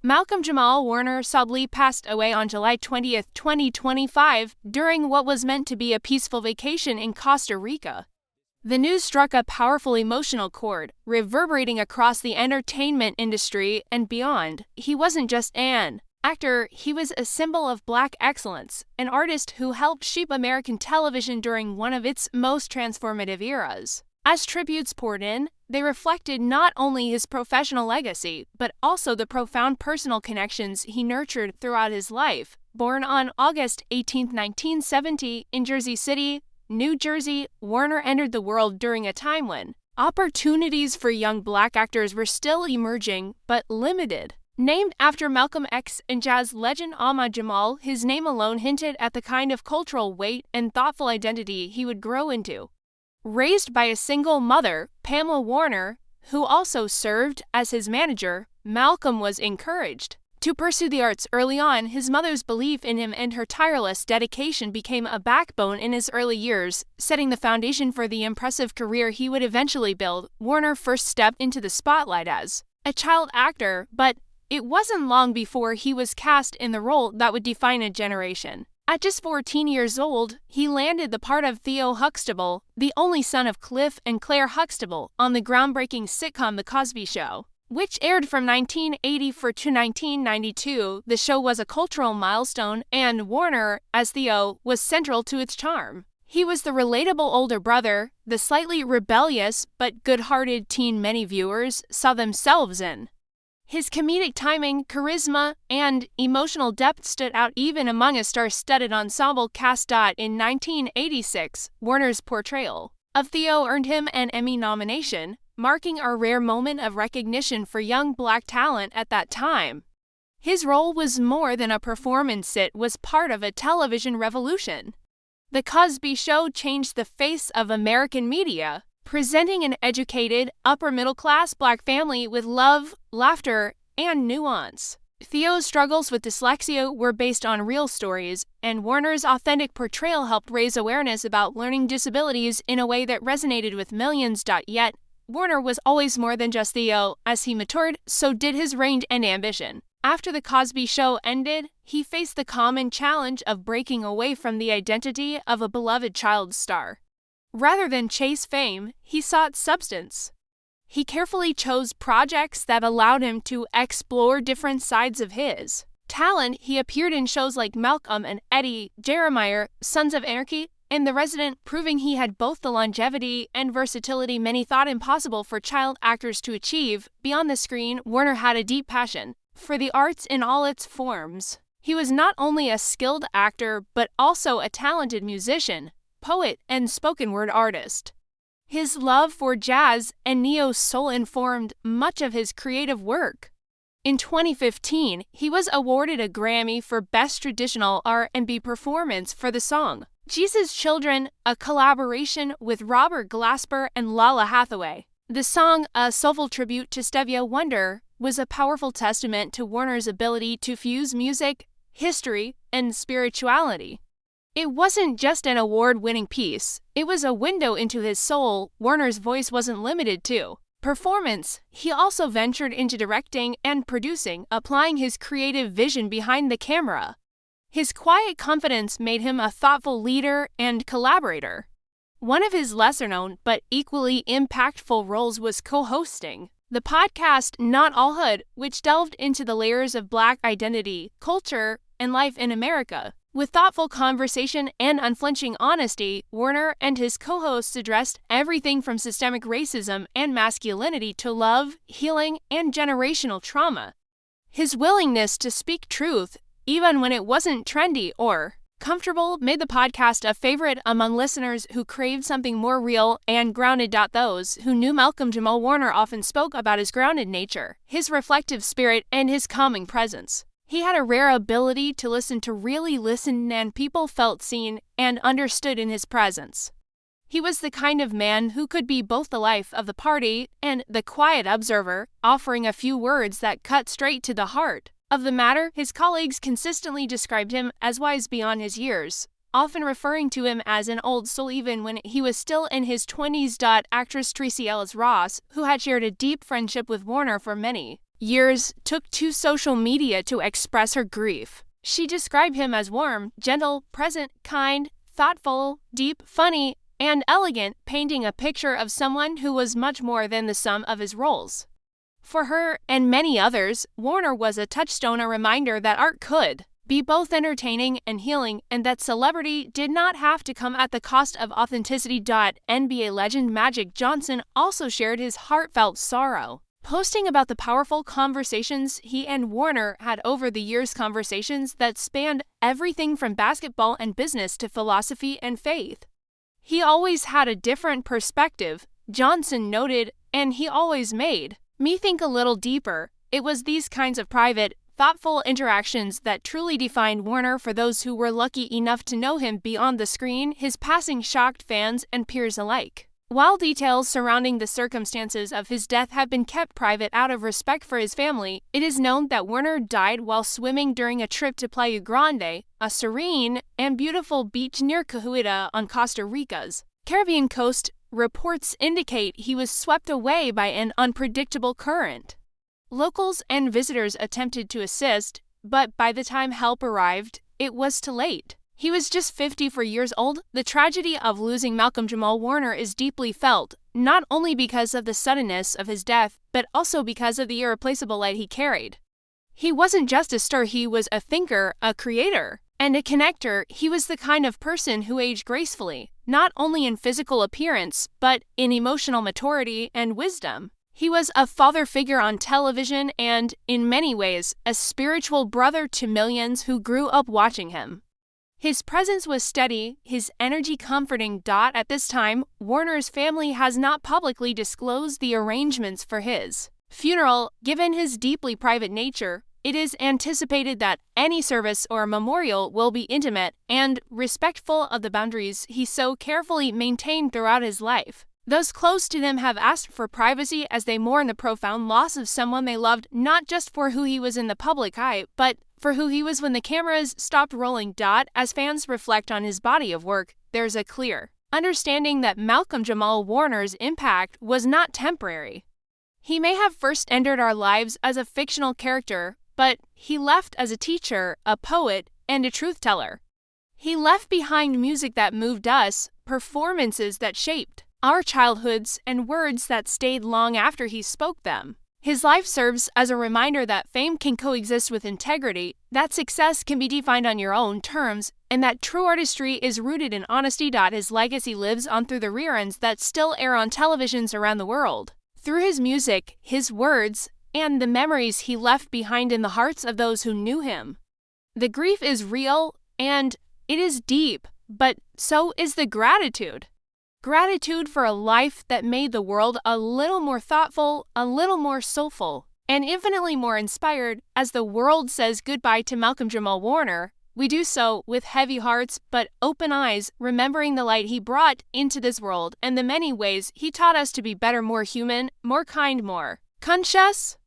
Malcolm-Jamal Warner sadly passed away on July 20, 2025, during what was meant to be a peaceful vacation in Costa Rica. The news struck a powerful emotional chord, reverberating across the entertainment industry and beyond. He wasn't just an actor, he was a symbol of Black excellence, an artist who helped shape American television during one of its most transformative eras. As tributes poured in, they reflected not only his professional legacy, but also the profound personal connections he nurtured throughout his life. Born on August 18, 1970, in Jersey City, New Jersey, Warner entered the world during a time when opportunities for young Black actors were still emerging, but limited. Named after Malcolm X and jazz legend Ahmad Jamal, his name alone hinted at the kind of cultural weight and thoughtful identity he would grow into. Raised by a single mother, Pamela Warner, who also served as his manager, Malcolm was encouraged to pursue the arts early on. His mother's belief in him and her tireless dedication became a backbone in his early years, setting the foundation for the impressive career he would eventually build. Warner first stepped into the spotlight as a child actor, but it wasn't long before he was cast in the role that would define a generation. At just 14 years old, he landed the part of Theo Huxtable, the only son of Cliff and Claire Huxtable, on the groundbreaking sitcom The Cosby Show, which aired from 1984 to 1992. The show was a cultural milestone, and Warner, as Theo, was central to its charm. He was the relatable older brother, the slightly rebellious but good-hearted teen many viewers saw themselves in. His comedic timing, charisma, and emotional depth stood out even among a star-studded ensemble cast. In 1986, Warner's portrayal of Theo earned him an Emmy nomination, marking a rare moment of recognition for young Black talent at that time. His role was more than a performance, it was part of a television revolution. The Cosby Show changed the face of American media, presenting an educated, upper-middle-class Black family with love, laughter, and nuance. Theo's struggles with dyslexia were based on real stories, and Warner's authentic portrayal helped raise awareness about learning disabilities in a way that resonated with millions. Yet, Warner was always more than just Theo. As he matured, so did his range and ambition. After The Cosby Show ended, he faced the common challenge of breaking away from the identity of a beloved child star. Rather than chase fame, he sought substance. He carefully chose projects that allowed him to explore different sides of his talent. He appeared in shows like Malcolm and Eddie, Jeremiah, Sons of Anarchy, and The Resident, proving he had both the longevity and versatility many thought impossible for child actors to achieve. Beyond the screen, Warner had a deep passion for the arts in all its forms. He was not only a skilled actor, but also a talented musician, poet, and spoken-word artist. His love for jazz and neo-soul informed much of his creative work. In 2015, he was awarded a Grammy for Best Traditional R&B Performance for the song Jesus' Children, a collaboration with Robert Glasper and Lala Hathaway. The song, a soulful tribute to Stevie Wonder, was a powerful testament to Warner's ability to fuse music, history, and spirituality. It wasn't just an award-winning piece, it was a window into his soul. Warner's voice wasn't limited to performance. He also ventured into directing and producing, applying his creative vision behind the camera. His quiet confidence made him a thoughtful leader and collaborator. One of his lesser-known but equally impactful roles was co-hosting the podcast Not All Hood, which delved into the layers of Black identity, culture, and life in America. With thoughtful conversation and unflinching honesty, Warner and his co-hosts addressed everything from systemic racism and masculinity to love, healing, and generational trauma. His willingness to speak truth, even when it wasn't trendy or comfortable, made the podcast a favorite among listeners who craved something more real and grounded. Those who knew Malcolm-Jamal Warner often spoke about his grounded nature, his reflective spirit, and his calming presence. He had a rare ability to really listen, and people felt seen and understood in his presence. He was the kind of man who could be both the life of the party and the quiet observer, offering a few words that cut straight to the heart of the matter. His colleagues consistently described him as wise beyond his years, often referring to him as an old soul even when he was still in his 20s. Actress Tracee Ellis Ross, who had shared a deep friendship with Warner for many years took to social media to express her grief. She described him as warm, gentle, present, kind, thoughtful, deep, funny, and elegant, painting a picture of someone who was much more than the sum of his roles. For her, and many others, Warner was a touchstone, a reminder that art could be both entertaining and healing, and that celebrity did not have to come at the cost of authenticity. NBA legend Magic Johnson also shared his heartfelt sorrow, posting about the powerful conversations he and Warner had over the years, conversations that spanned everything from basketball and business to philosophy and faith. He always had a different perspective, Johnson noted, and he always made me think a little deeper. It was these kinds of private, thoughtful interactions that truly defined Warner. For those who were lucky enough to know him beyond the screen, his passing shocked fans and peers alike. While details surrounding the circumstances of his death have been kept private out of respect for his family, it is known that Warner died while swimming during a trip to Playa Grande, a serene and beautiful beach near Cahuita on Costa Rica's Caribbean coast. Reports indicate he was swept away by an unpredictable current. Locals and visitors attempted to assist, but by the time help arrived, it was too late. He was just 54 years old. The tragedy of losing Malcolm-Jamal Warner is deeply felt, not only because of the suddenness of his death, but also because of the irreplaceable light he carried. He wasn't just a star, he was a thinker, a creator, and a connector. He was the kind of person who aged gracefully, not only in physical appearance, but in emotional maturity and wisdom. He was a father figure on television and, in many ways, a spiritual brother to millions who grew up watching him. His presence was steady, his energy comforting. At this time, Warner's family has not publicly disclosed the arrangements for his funeral. Given his deeply private nature, it is anticipated that any service or memorial will be intimate and respectful of the boundaries he so carefully maintained throughout his life. Those close to them have asked for privacy as they mourn the profound loss of someone they loved, not just for who he was in the public eye, but for who he was when the cameras stopped rolling. As fans reflect on his body of work, there's a clear understanding that Malcolm-Jamal Warner's impact was not temporary. He may have first entered our lives as a fictional character, but he left as a teacher, a poet, and a truth-teller. He left behind music that moved us, performances that shaped our childhoods, and words that stayed long after he spoke them. His life serves as a reminder that fame can coexist with integrity, that success can be defined on your own terms, and that true artistry is rooted in honesty. His legacy lives on through the reruns that still air on televisions around the world. Through his music, his words, and the memories he left behind in the hearts of those who knew him. The grief is real, and it is deep, but so is the gratitude. Gratitude for a life that made the world a little more thoughtful, a little more soulful, and infinitely more inspired. As the world says goodbye to Malcolm-Jamal Warner, we do so with heavy hearts but open eyes, remembering the light he brought into this world and the many ways he taught us to be better, more human, more kind, more conscious.